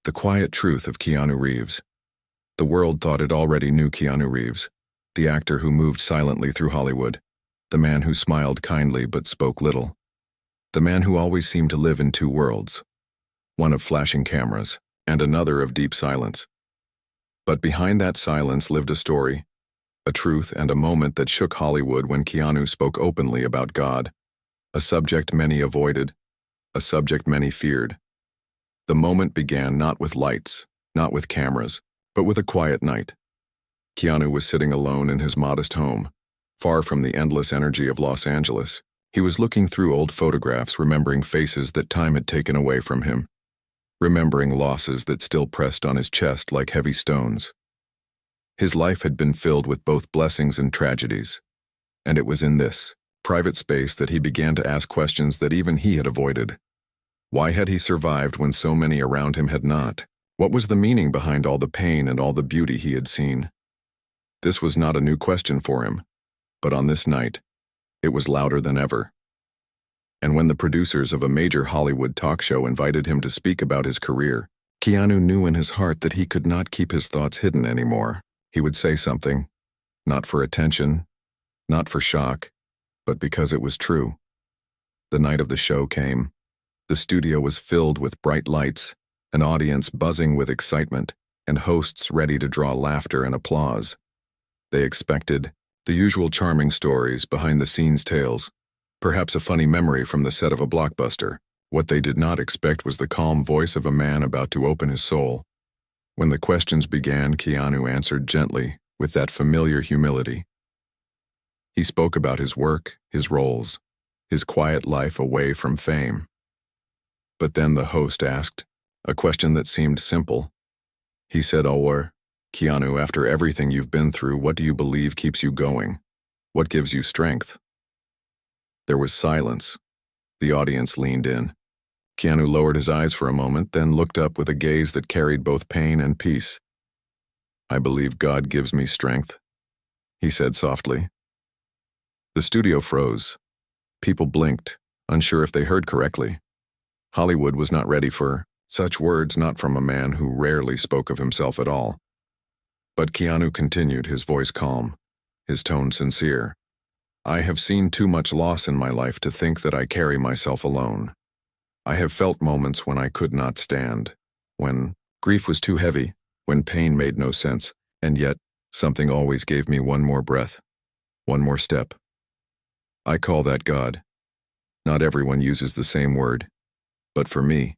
The quiet truth of Keanu Reeves. The world thought it already knew Keanu Reeves, the actor who moved silently through Hollywood, the man who smiled kindly but spoke little, the man who always seemed to live in two worlds, one of flashing cameras and another of deep silence. But behind that silence lived a story, a truth and a moment that shook Hollywood when Keanu spoke openly about God, a subject many avoided, a subject many feared. The moment began not with lights, not with cameras, but with a quiet night. Keanu was sitting alone in his modest home, far from the endless energy of Los Angeles. He was looking through old photographs, remembering faces that time had taken away from him, remembering losses that still pressed on his chest like heavy stones. His life had been filled with both blessings and tragedies, and it was in this private space that he began to ask questions that even he had avoided. Why had he survived when so many around him had not? What was the meaning behind all the pain and all the beauty he had seen? This was not a new question for him, but on this night, it was louder than ever. And when the producers of a major Hollywood talk show invited him to speak about his career, Keanu knew in his heart that he could not keep his thoughts hidden anymore. He would say something, not for attention, not for shock, but because it was true. The night of the show came. The studio was filled with bright lights, an audience buzzing with excitement, and hosts ready to draw laughter and applause. They expected the usual charming stories, behind-the-scenes tales, perhaps a funny memory from the set of a blockbuster. What they did not expect was the calm voice of a man about to open his soul. When the questions began, Keanu answered gently, with that familiar humility. He spoke about his work, his roles, his quiet life away from fame. But then the host asked, a question that seemed simple. He said, Keanu, after everything you've been through, what do you believe keeps you going? What gives you strength? There was silence. The audience leaned in. Keanu lowered his eyes for a moment, then looked up with a gaze that carried both pain and peace. I believe God gives me strength, he said softly. The studio froze. People blinked, unsure if they heard correctly. Hollywood was not ready for such words, not from a man who rarely spoke of himself at all. But Keanu continued, his voice calm, his tone sincere. I have seen too much loss in my life to think that I carry myself alone. I have felt moments when I could not stand, when grief was too heavy, when pain made no sense, and yet something always gave me one more breath, one more step. I call that God. Not everyone uses the same word, but for me,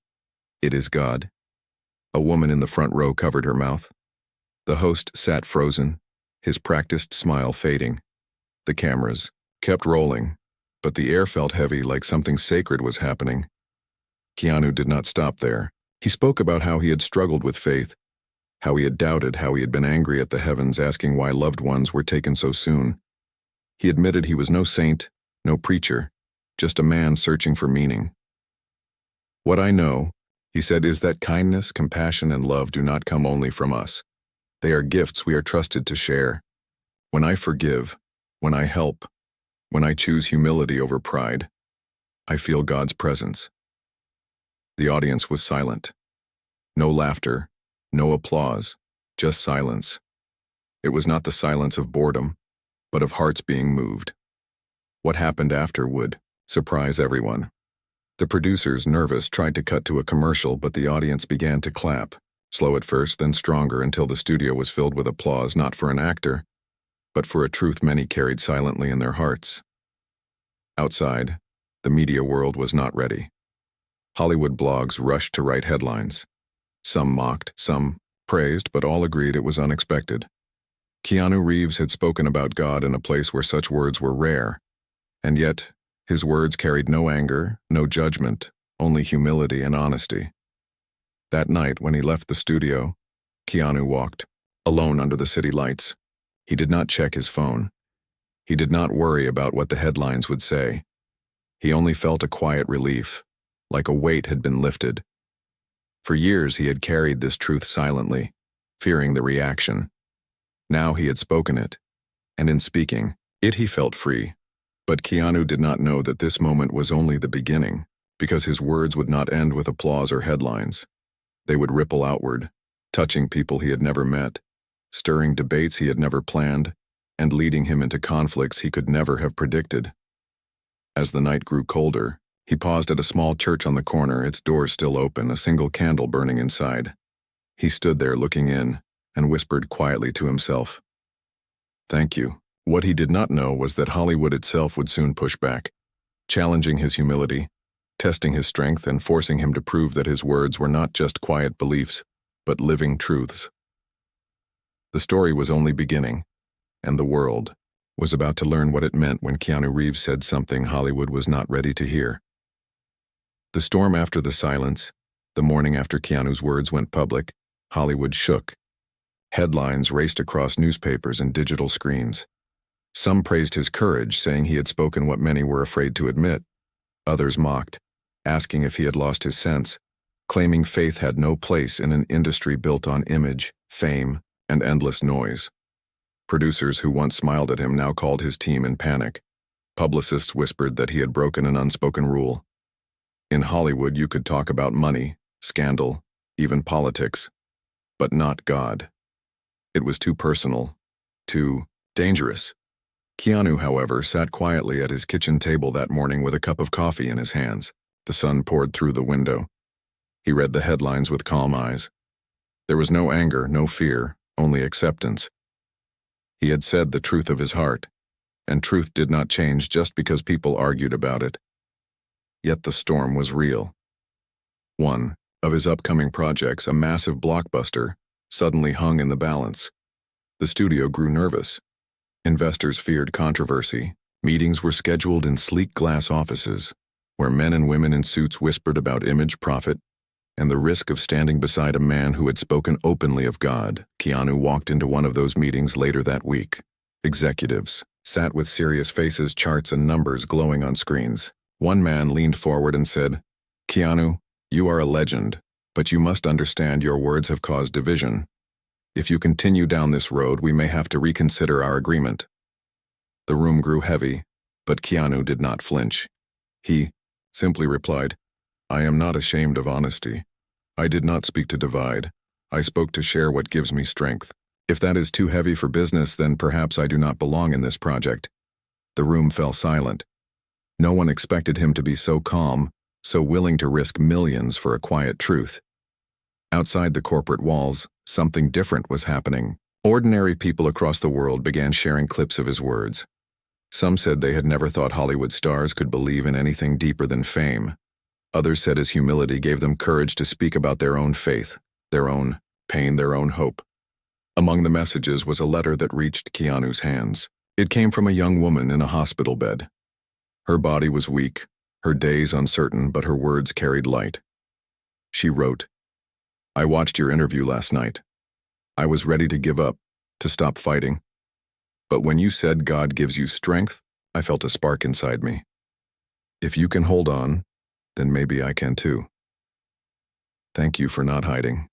it is God. A woman in the front row covered her mouth. The host sat frozen, his practiced smile fading. The cameras kept rolling, but the air felt heavy, like something sacred was happening. Keanu did not stop there. He spoke about how he had struggled with faith, how he had doubted, how he had been angry at the heavens, asking why loved ones were taken so soon. He admitted he was no saint, no preacher, just a man searching for meaning. What I know, he said, is that kindness, compassion, and love do not come only from us. They are gifts we are trusted to share. When I forgive, when I help, when I choose humility over pride, I feel God's presence. The audience was silent. No laughter, no applause, just silence. It was not the silence of boredom, but of hearts being moved. What happened after would surprise everyone. The producers, nervous, tried to cut to a commercial, but the audience began to clap, slow at first, then stronger, until the studio was filled with applause, not for an actor, but for a truth many carried silently in their hearts. Outside, the media world was not ready. Hollywood blogs rushed to write headlines. Some mocked, some praised, but all agreed it was unexpected. Keanu Reeves had spoken about God in a place where such words were rare, and yet his words carried no anger, no judgment, only humility and honesty. That night, when he left the studio, Keanu walked, alone under the city lights. He did not check his phone. He did not worry about what the headlines would say. He only felt a quiet relief, like a weight had been lifted. For years he had carried this truth silently, fearing the reaction. Now he had spoken it, and in speaking it he felt free. But Keanu did not know that this moment was only the beginning, because his words would not end with applause or headlines. They would ripple outward, touching people he had never met, stirring debates he had never planned, and leading him into conflicts he could never have predicted. As the night grew colder, he paused at a small church on the corner, its doors still open, a single candle burning inside. He stood there looking in and whispered quietly to himself, "Thank you." What he did not know was that Hollywood itself would soon push back, challenging his humility, testing his strength, and forcing him to prove that his words were not just quiet beliefs, but living truths. The story was only beginning, and the world was about to learn what it meant when Keanu Reeves said something Hollywood was not ready to hear. The storm after the silence, the morning after Keanu's words went public, Hollywood shook. Headlines raced across newspapers and digital screens. Some praised his courage, saying he had spoken what many were afraid to admit. Others mocked, asking if he had lost his sense, claiming faith had no place in an industry built on image, fame, and endless noise. Producers who once smiled at him now called his team in panic. Publicists whispered that he had broken an unspoken rule. In Hollywood, you could talk about money, scandal, even politics, but not God. It was too personal, too dangerous. Keanu, however, sat quietly at his kitchen table that morning with a cup of coffee in his hands. The sun poured through the window. He read the headlines with calm eyes. There was no anger, no fear, only acceptance. He had said the truth of his heart, and truth did not change just because people argued about it. Yet the storm was real. One of his upcoming projects, a massive blockbuster, suddenly hung in the balance. The studio grew nervous. Investors feared controversy. Meetings were scheduled in sleek glass offices, where men and women in suits whispered about image, profit, and the risk of standing beside a man who had spoken openly of God. Keanu walked into one of those meetings later that week. Executives sat with serious faces, charts and numbers glowing on screens. One man leaned forward and said, "Keanu, you are a legend, but you must understand your words have caused division. If you continue down this road, we may have to reconsider our agreement." The room grew heavy, but Keanu did not flinch. He simply replied, "I am not ashamed of honesty. I did not speak to divide. I spoke to share what gives me strength. If that is too heavy for business, then perhaps I do not belong in this project." The room fell silent. No one expected him to be so calm, so willing to risk millions for a quiet truth. Outside the corporate walls, something different was happening. Ordinary people across the world began sharing clips of his words. Some said they had never thought Hollywood stars could believe in anything deeper than fame. Others said his humility gave them courage to speak about their own faith, their own pain, their own hope. Among the messages was a letter that reached Keanu's hands. It came from a young woman in a hospital bed. Her body was weak, her days uncertain, but her words carried light. She wrote, "I watched your interview last night. I was ready to give up, to stop fighting. But when you said God gives you strength, I felt a spark inside me. If you can hold on, then maybe I can too. Thank you for not hiding."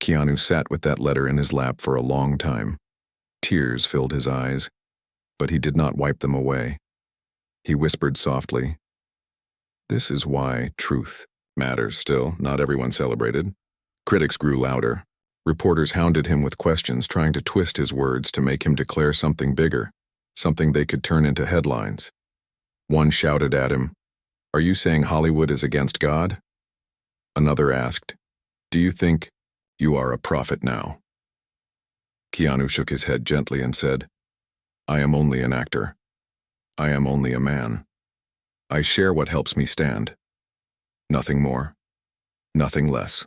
Keanu sat with that letter in his lap for a long time. Tears filled his eyes, but he did not wipe them away. He whispered softly, "This is why truth matters." Still, not everyone celebrated. Critics grew louder. Reporters hounded him with questions, trying to twist his words to make him declare something bigger, something they could turn into headlines. One shouted at him, "Are you saying Hollywood is against God?" Another asked, "Do you think you are a prophet now?" Keanu shook his head gently and said, "I am only an actor. I am only a man. I share what helps me stand. Nothing more, nothing less."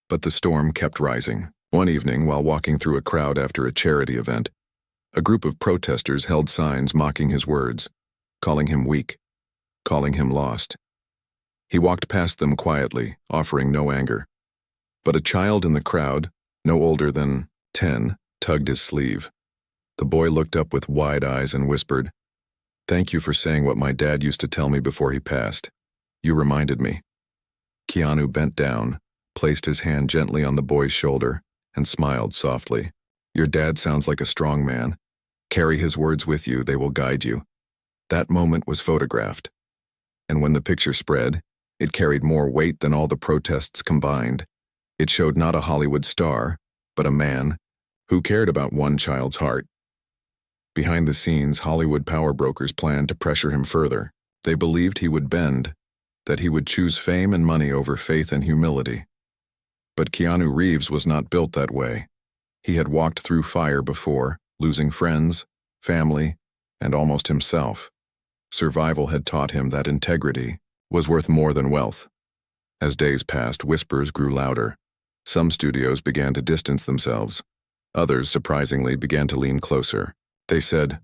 But the storm kept rising. One evening, while walking through a crowd after a charity event, a group of protesters held signs mocking his words, calling him weak, calling him lost. He walked past them quietly, offering no anger. But a child in the crowd, no older than 10, tugged his sleeve. The boy looked up with wide eyes and whispered, "Thank you for saying what my dad used to tell me before he passed. You reminded me." Keanu bent down, placed his hand gently on the boy's shoulder, and smiled softly. "Your dad sounds like a strong man. Carry his words with you, they will guide you." That moment was photographed. And when the picture spread, It carried more weight than all the protests combined. It showed not a Hollywood star, but a man who cared about one child's heart. Behind the scenes, Hollywood power brokers planned to pressure him further. They believed he would bend, that he would choose fame and money over faith and humility. But Keanu Reeves was not built that way. He had walked through fire before, losing friends, family, and almost himself. Survival had taught him that integrity was worth more than wealth. As days passed, whispers grew louder. Some studios began to distance themselves. Others, surprisingly, began to lean closer. They said,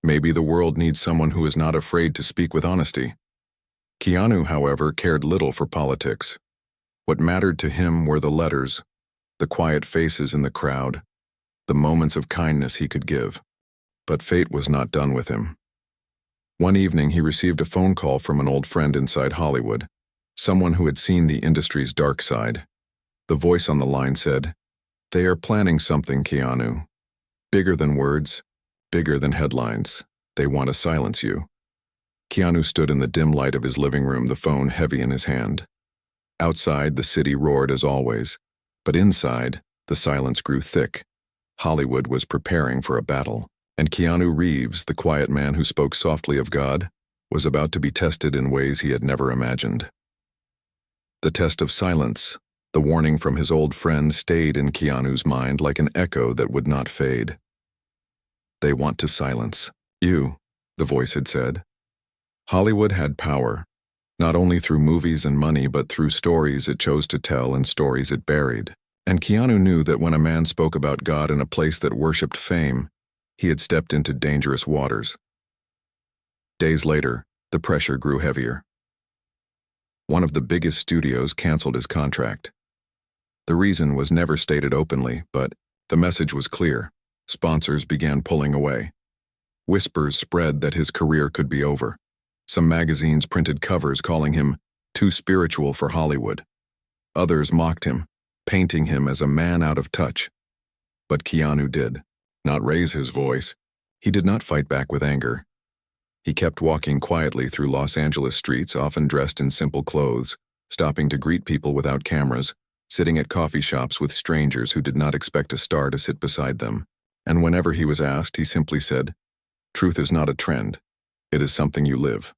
maybe the world needs someone who is not afraid to speak with honesty. Keanu, however, cared little for politics. What mattered to him were the letters, the quiet faces in the crowd, the moments of kindness he could give. But fate was not done with him. One evening, he received a phone call from an old friend inside Hollywood, someone who had seen the industry's dark side. The voice on the line said, "They are planning something, Keanu. Bigger than words, bigger than headlines. They want to silence you." Keanu stood in the dim light of his living room, the phone heavy in his hand. Outside, the city roared as always, but inside, the silence grew thick. Hollywood was preparing for a battle, and Keanu Reeves, the quiet man who spoke softly of God, was about to be tested in ways he had never imagined. The test of silence, the warning from his old friend, stayed in Keanu's mind like an echo that would not fade. "They want to silence you," the voice had said. Hollywood had power, not only through movies and money, but through stories it chose to tell and stories it buried. And Keanu knew that when a man spoke about God in a place that worshipped fame, he had stepped into dangerous waters. Days later, the pressure grew heavier. One of the biggest studios canceled his contract. The reason was never stated openly, but the message was clear. Sponsors began pulling away. Whispers spread that his career could be over. Some magazines printed covers calling him too spiritual for Hollywood. Others mocked him, painting him as a man out of touch. But Keanu did not raise his voice. He did not fight back with anger. He kept walking quietly through Los Angeles streets, often dressed in simple clothes, stopping to greet people without cameras, sitting at coffee shops with strangers who did not expect a star to sit beside them. And whenever he was asked, he simply said, "Truth is not a trend. It is something you live."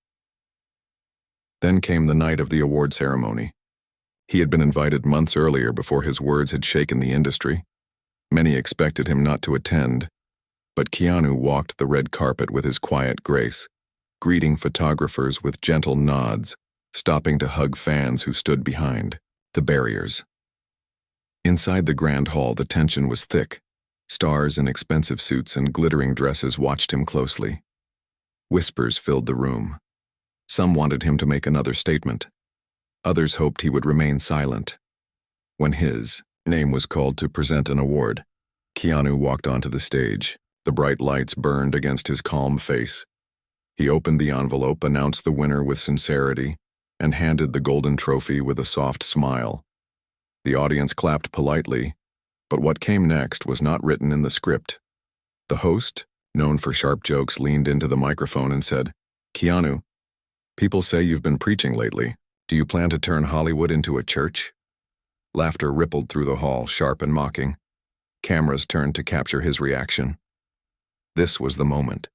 Then came the night of the award ceremony. He had been invited months earlier before his words had shaken the industry. Many expected him not to attend, but Keanu walked the red carpet with his quiet grace, greeting photographers with gentle nods, stopping to hug fans who stood behind the barriers. Inside the grand hall, the tension was thick. Stars in expensive suits and glittering dresses watched him closely. Whispers filled the room. Some wanted him to make another statement. Others hoped he would remain silent. When his name was called to present an award, Keanu walked onto the stage. The bright lights burned against his calm face. He opened the envelope, announced the winner with sincerity, and handed the golden trophy with a soft smile. The audience clapped politely, but what came next was not written in the script. The host, known for sharp jokes, leaned into the microphone and said, "Keanu, people say you've been preaching lately. Do you plan to turn Hollywood into a church?" Laughter rippled through the hall, sharp and mocking. Cameras turned to capture his reaction. This was the moment.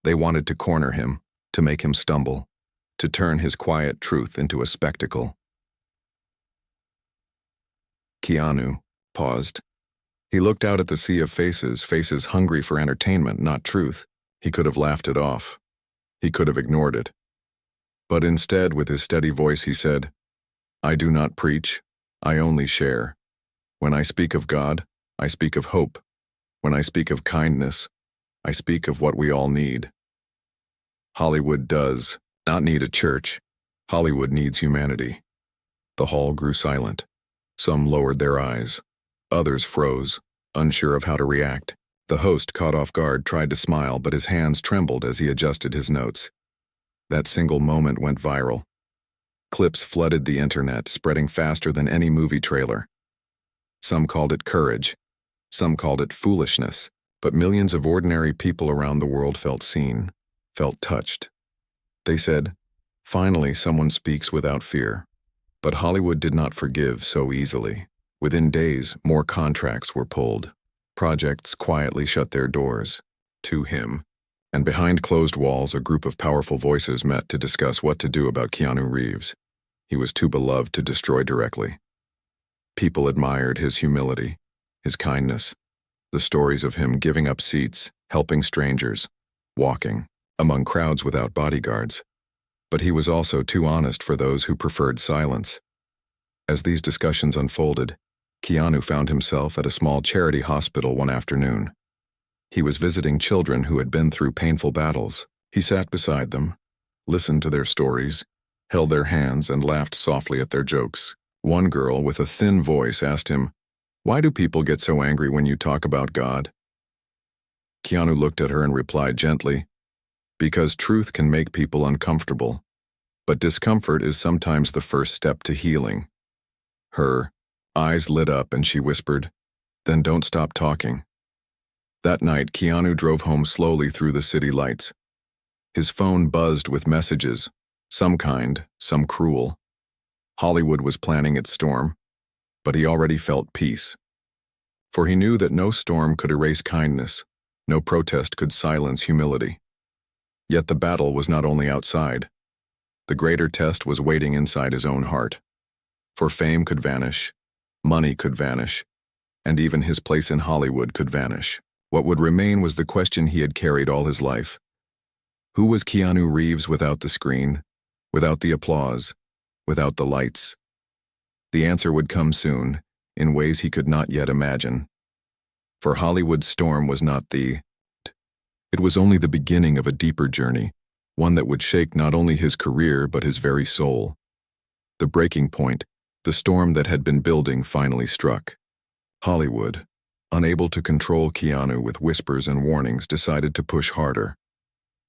They wanted to corner him, to make him stumble, to turn his quiet truth into a spectacle. Keanu paused. He looked out at the sea of faces, faces hungry for entertainment, not truth. He could have laughed it off. He could have ignored it. But instead, with his steady voice, he said, "I do not preach, I only share. When I speak of God, I speak of hope. When I speak of kindness, I speak of what we all need. Hollywood does not need a church. Hollywood needs humanity." The hall grew silent. Some lowered their eyes. Others froze, unsure of how to react. The host, caught off guard, tried to smile, but his hands trembled as he adjusted his notes. That single moment went viral. Clips flooded the internet, spreading faster than any movie trailer. Some called it courage. Some called it foolishness. But millions of ordinary people around the world felt seen, felt touched. They said, Finally, someone speaks without fear. But Hollywood did not forgive so easily. Within days, more contracts were pulled. Projects quietly shut their doors to him. And behind closed walls, a group of powerful voices met to discuss what to do about Keanu Reeves. He was too beloved to destroy directly. People admired his humility, his kindness, the stories of him giving up seats, helping strangers, walking among crowds without bodyguards. But he was also too honest for those who preferred silence. As these discussions unfolded, Keanu found himself at a small charity hospital one afternoon. He was visiting children who had been through painful battles. He sat beside them, listened to their stories, held their hands, and laughed softly at their jokes. One girl with a thin voice asked him, "Why do people get so angry when you talk about God?" Keanu looked at her and replied gently, "Because truth can make people uncomfortable, but discomfort is sometimes the first step to healing." Her eyes lit up and she whispered, "Then don't stop talking." That night, Keanu drove home slowly through the city lights. His phone buzzed with messages, some kind, some cruel. Hollywood was planning its storm, but he already felt peace. For he knew that no storm could erase kindness, no protest could silence humility. Yet the battle was not only outside. The greater test was waiting inside his own heart. For fame could vanish, money could vanish, and even his place in Hollywood could vanish. What would remain was the question he had carried all his life. Who was Keanu Reeves without the screen, without the applause, without the lights? The answer would come soon, in ways he could not yet imagine. For Hollywood's storm was not it was only the beginning of a deeper journey, one that would shake not only his career but his very soul. The breaking point, the storm that had been building, finally struck. Hollywood, unable to control Keanu with whispers and warnings, decided to push harder.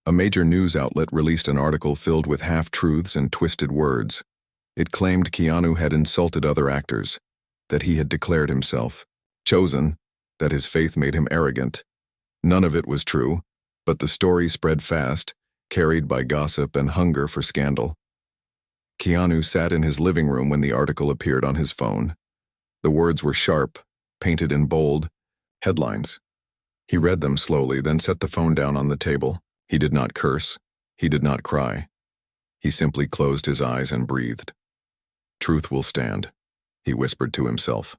A major news outlet released an article filled with half-truths and twisted words. It claimed Keanu had insulted other actors, that he had declared himself chosen, that his faith made him arrogant. None of it was true, but the story spread fast, carried by gossip and hunger for scandal. Keanu sat in his living room when the article appeared on his phone. The words were sharp, painted in bold, headlines. He read them slowly, then set the phone down on the table. He did not curse. He did not cry. He simply closed his eyes and breathed. "Truth will stand," he whispered to himself.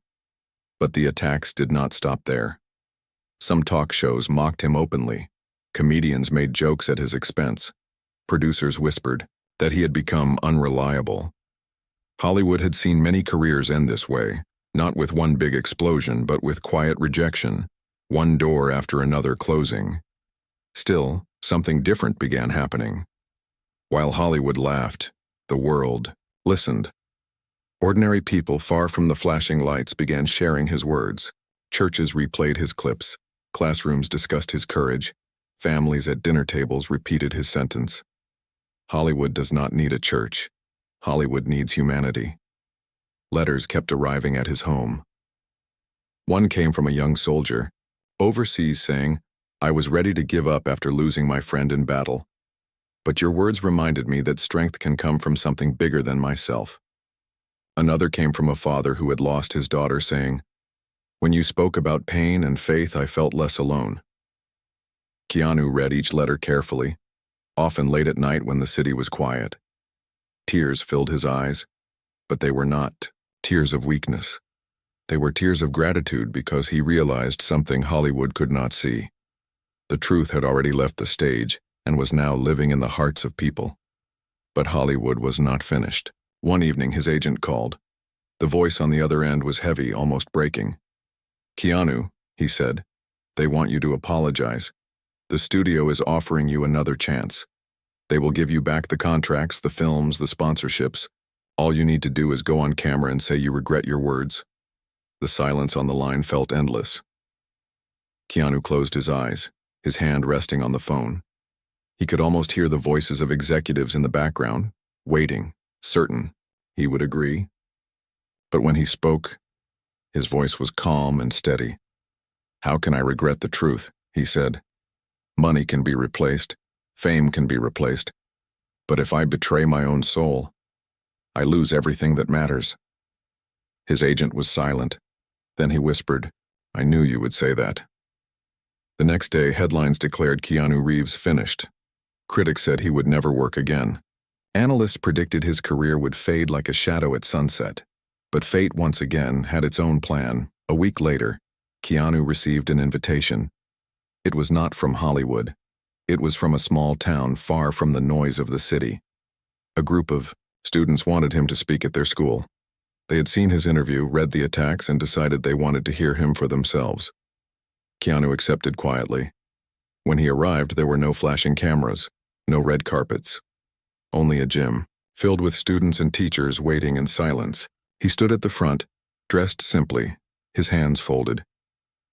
But the attacks did not stop there. Some talk shows mocked him openly. Comedians made jokes at his expense. Producers whispered that he had become unreliable. Hollywood had seen many careers end this way, not with one big explosion, but with quiet rejection, one door after another closing. Still, something different began happening. While Hollywood laughed, the world listened. Ordinary people far from the flashing lights began sharing his words. Churches replayed his clips. Classrooms discussed his courage. Families at dinner tables repeated his sentence. Hollywood does not need a church. Hollywood needs humanity. Letters kept arriving at his home. One came from a young soldier, overseas, saying, "I was ready to give up after losing my friend in battle. But your words reminded me that strength can come from something bigger than myself." Another came from a father who had lost his daughter, saying, "When you spoke about pain and faith, I felt less alone." Keanu read each letter carefully, often late at night when the city was quiet. Tears filled his eyes, but they were not tears of weakness. They were tears of gratitude because he realized something Hollywood could not see. The truth had already left the stage and was now living in the hearts of people. But Hollywood was not finished. One evening his agent called. The voice on the other end was heavy, almost breaking. "Keanu," he said, "they want you to apologize. The studio is offering you another chance. They will give you back the contracts, the films, the sponsorships. All you need to do is go on camera and say you regret your words." The silence on the line felt endless. Keanu closed his eyes, his hand resting on the phone. He could almost hear the voices of executives in the background, waiting, certain he would agree. But when he spoke, his voice was calm and steady. "How can I regret the truth?" he said. "Money can be replaced. Fame can be replaced. But if I betray my own soul, I lose everything that matters. His agent was silent. Then he whispered, I knew you would say that. The next day, headlines declared Keanu Reeves finished. Critics said he would never work again. Analysts predicted his career would fade like a shadow at sunset. But fate once again had its own plan. A week later, Keanu received an invitation. It was not from Hollywood. It was from a small town far from the noise of the city. A group of students wanted him to speak at their school. They had seen his interview, read the attacks, and decided they wanted to hear him for themselves. Keanu accepted quietly. When he arrived, there were no flashing cameras, no red carpets. Only a gym, filled with students and teachers waiting in silence. He stood at the front, dressed simply, his hands folded.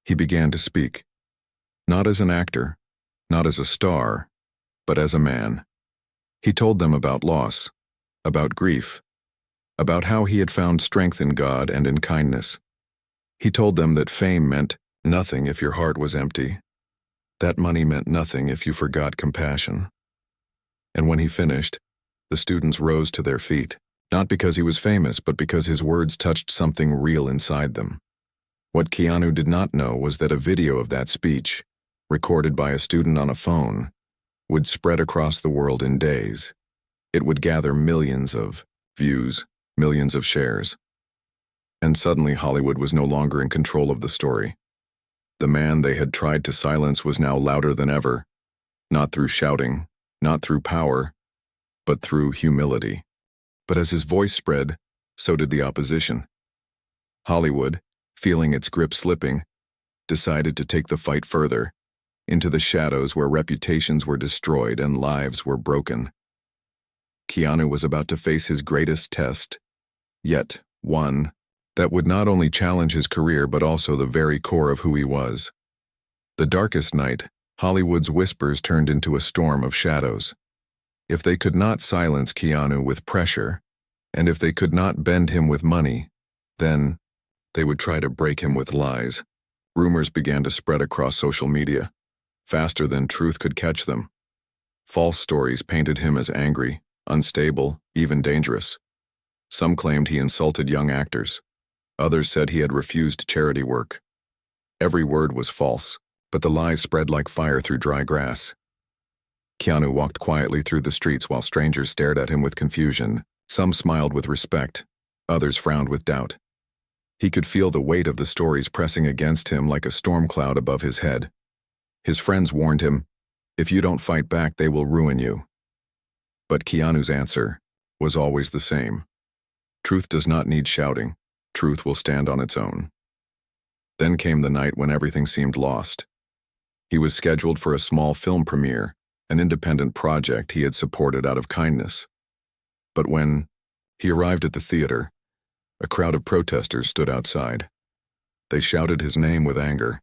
He began to speak. Not as an actor, not as a star, but as a man. He told them about loss, about grief, about how he had found strength in God and in kindness. He told them that fame meant nothing if your heart was empty, that money meant nothing if you forgot compassion. And when he finished, the students rose to their feet, not because he was famous, but because his words touched something real inside them. What Keanu did not know was that a video of that speech, recorded by a student on a phone, would spread across the world in days. It would gather millions of views, millions of shares. And suddenly Hollywood was no longer in control of the story. The man they had tried to silence was now louder than ever, not through shouting, not through power, but through humility. But as his voice spread, so did the opposition. Hollywood, feeling its grip slipping, decided to take the fight further, into the shadows where reputations were destroyed and lives were broken. Keanu was about to face his greatest test, yet one that would not only challenge his career but also the very core of who he was. The darkest night, Hollywood's whispers turned into a storm of shadows. If they could not silence Keanu with pressure, and if they could not bend him with money, then they would try to break him with lies. Rumors began to spread across social media, faster than truth could catch them. False stories painted him as angry, unstable, even dangerous. Some claimed he insulted young actors. Others said he had refused charity work. Every word was false, but the lies spread like fire through dry grass. Keanu walked quietly through the streets while strangers stared at him with confusion. Some smiled with respect, others frowned with doubt. He could feel the weight of the stories pressing against him like a storm cloud above his head. His friends warned him, if you don't fight back, they will ruin you. But Keanu's answer was always the same. Truth does not need shouting. Truth will stand on its own. Then came the night when everything seemed lost. He was scheduled for a small film premiere, an independent project he had supported out of kindness. But when he arrived at the theater, a crowd of protesters stood outside. They shouted his name with anger,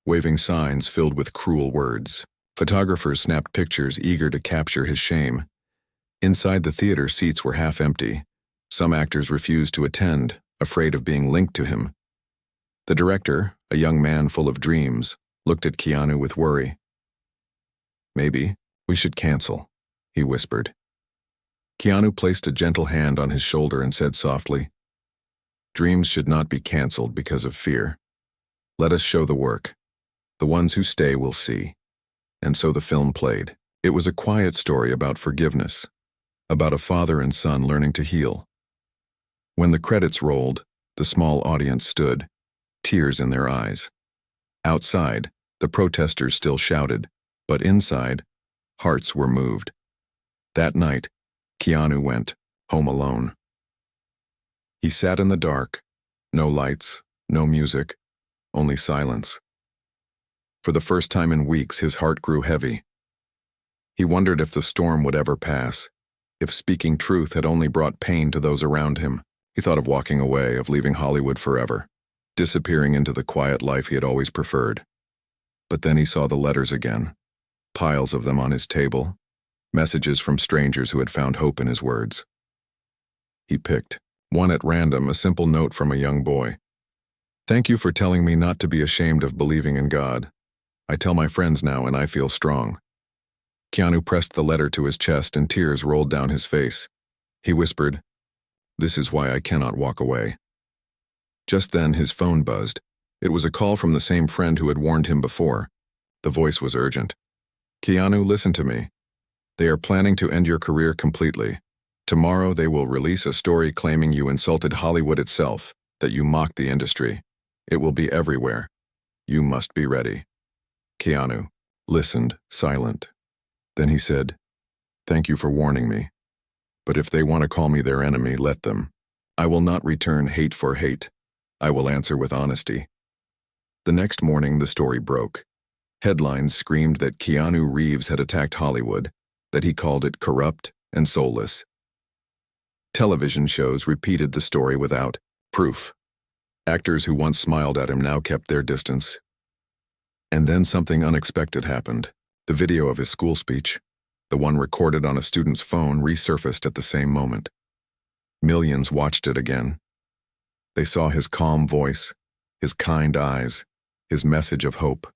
waving signs filled with cruel words. Photographers snapped pictures eager to capture his shame. Inside the theater, seats were half empty. Some actors refused to attend, afraid of being linked to him. The director, a young man full of dreams, looked at Keanu with worry. Maybe we should cancel, he whispered. Keanu placed a gentle hand on his shoulder and said softly, dreams should not be canceled because of fear. Let us show the work. The ones who stay will see. And so the film played. It was a quiet story about forgiveness, about a father and son learning to heal. When the credits rolled, the small audience stood, tears in their eyes. Outside, the protesters still shouted, but inside, hearts were moved. That night, Keanu went home alone. He sat in the dark, no lights, no music, only silence. For the first time in weeks, his heart grew heavy. He wondered if the storm would ever pass, if speaking truth had only brought pain to those around him. He thought of walking away, of leaving Hollywood forever, disappearing into the quiet life he had always preferred. But then he saw the letters again, piles of them on his table, messages from strangers who had found hope in his words. He picked one at random, a simple note from a young boy. Thank you for telling me not to be ashamed of believing in God. I tell my friends now and I feel strong. Keanu pressed the letter to his chest and tears rolled down his face. He whispered, "This is why I cannot walk away." Just then his phone buzzed. It was a call from the same friend who had warned him before. The voice was urgent. "Keanu, listen to me. They are planning to end your career completely. Tomorrow they will release a story claiming you insulted Hollywood itself, that you mocked the industry. It will be everywhere. You must be ready." Keanu listened, silent. Then he said, "Thank you for warning me. But if they want to call me their enemy, let them. I will not return hate for hate. I will answer with honesty." The next morning the story broke. Headlines screamed that Keanu Reeves had attacked Hollywood, that he called it corrupt and soulless. Television shows repeated the story without proof. Actors who once smiled at him now kept their distance. And then something unexpected happened. The video of his school speech, the one recorded on a student's phone, resurfaced at the same moment. Millions watched it again. They saw his calm voice, his kind eyes, his message of hope.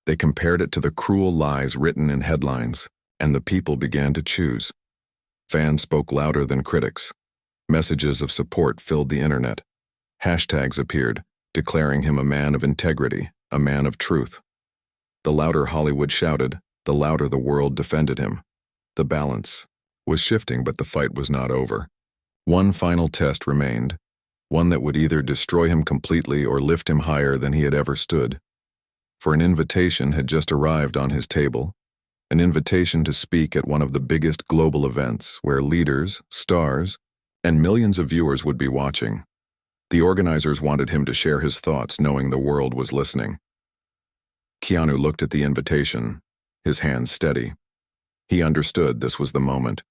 They compared it to the cruel lies written in headlines, and the people began to choose. Fans spoke louder than critics. Messages of support filled the internet. Hashtags appeared, declaring him a man of integrity, a man of truth. The louder Hollywood shouted, the louder the world defended him. The balance was shifting, but the fight was not over. One final test remained, one that would either destroy him completely or lift him higher than he had ever stood. For an invitation had just arrived on his table, an invitation to speak at one of the biggest global events where leaders, stars, and millions of viewers would be watching. The organizers wanted him to share his thoughts, knowing the world was listening. Keanu looked at the invitation, his hands steady. He understood this was the moment.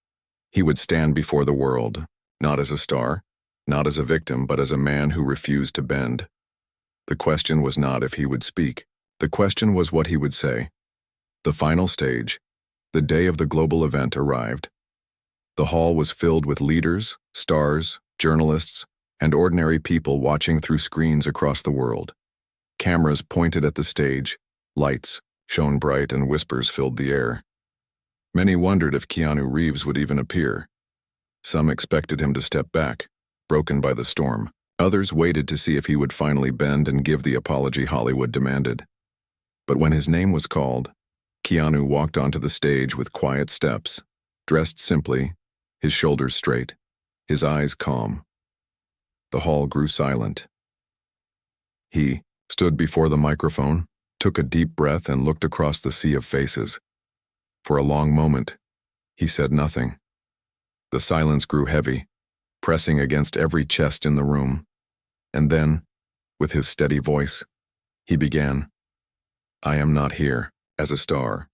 He would stand before the world, not as a star, not as a victim, but as a man who refused to bend. The question was not if he would speak. The question was what he would say. The final stage, the day of the global event, arrived. The hall was filled with leaders, stars, journalists, and ordinary people watching through screens across the world. Cameras pointed at the stage, lights shone bright, and whispers filled the air. Many wondered if Keanu Reeves would even appear. Some expected him to step back, broken by the storm. Others waited to see if he would finally bend and give the apology Hollywood demanded. But when his name was called, Keanu walked onto the stage with quiet steps, dressed simply, his shoulders straight, his eyes calm. The hall grew silent. He stood before the microphone, took a deep breath, and looked across the sea of faces. For a long moment, he said nothing. The silence grew heavy, pressing against every chest in the room. And then, with his steady voice, he began, "I am not here as a star.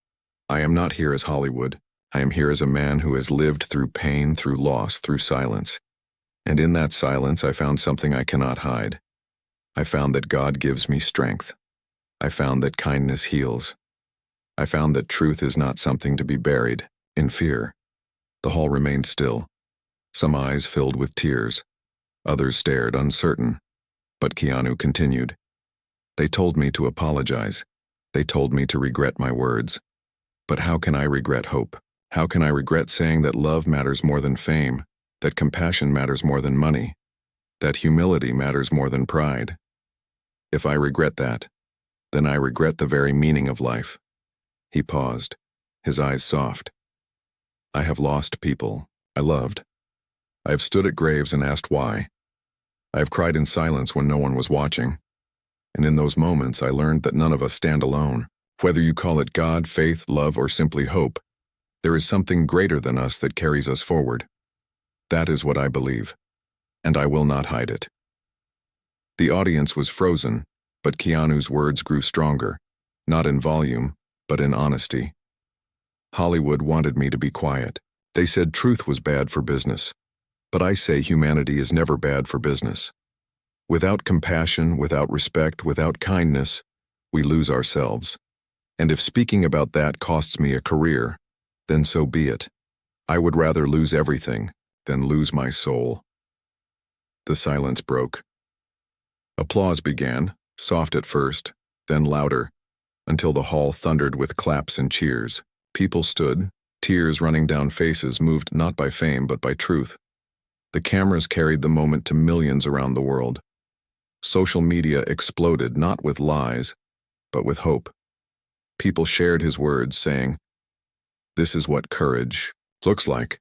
I am not here as Hollywood. I am here as a man who has lived through pain, through loss, through silence. And in that silence I found something I cannot hide. I found that God gives me strength. I found that kindness heals. I found that truth is not something to be buried in fear." The hall remained still. Some eyes filled with tears. Others stared, uncertain. But Keanu continued. "They told me to apologize. They told me to regret my words. But how can I regret hope? How can I regret saying that love matters more than fame, that compassion matters more than money, that humility matters more than pride? If I regret that, then I regret the very meaning of life." He paused, his eyes soft. "I have lost people I loved. I have stood at graves and asked why. I have cried in silence when no one was watching. And in those moments I learned that none of us stand alone. Whether you call it God, faith, love, or simply hope, there is something greater than us that carries us forward. That is what I believe, and I will not hide it." The audience was frozen, but Keanu's words grew stronger, not in volume, but in honesty. "Hollywood wanted me to be quiet. They said truth was bad for business. But I say humanity is never bad for business. Without compassion, without respect, without kindness, we lose ourselves. And if speaking about that costs me a career, then so be it. I would rather lose everything than lose my soul." The silence broke. Applause began, soft at first, then louder, until the hall thundered with claps and cheers. People stood, tears running down faces moved not by fame but by truth. The cameras carried the moment to millions around the world. Social media exploded not with lies, but with hope. People shared his words, saying, "This is what courage looks like.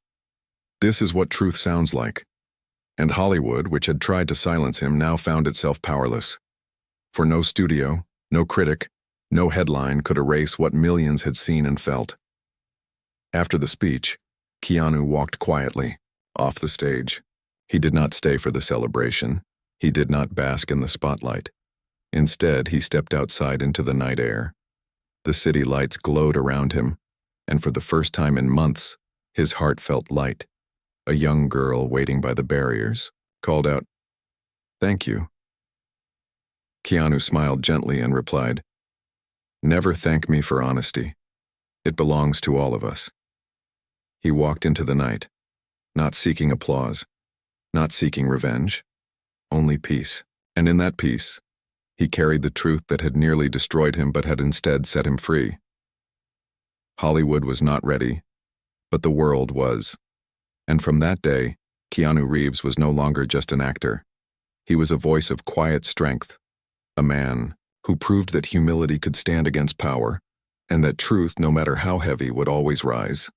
This is what truth sounds like." And Hollywood, which had tried to silence him, now found itself powerless. For no studio, no critic, no headline could erase what millions had seen and felt. After the speech, Keanu walked quietly off the stage. He did not stay for the celebration. He did not bask in the spotlight. Instead, he stepped outside into the night air. The city lights glowed around him, and for the first time in months, his heart felt light. A young girl waiting by the barriers called out, "Thank you." Keanu smiled gently and replied, "Never thank me for honesty. It belongs to all of us." He walked into the night, not seeking applause, not seeking revenge, only peace. And in that peace, he carried the truth that had nearly destroyed him but had instead set him free. Hollywood was not ready, but the world was. And from that day, Keanu Reeves was no longer just an actor. He was a voice of quiet strength, a man who proved that humility could stand against power, and that truth, no matter how heavy, would always rise.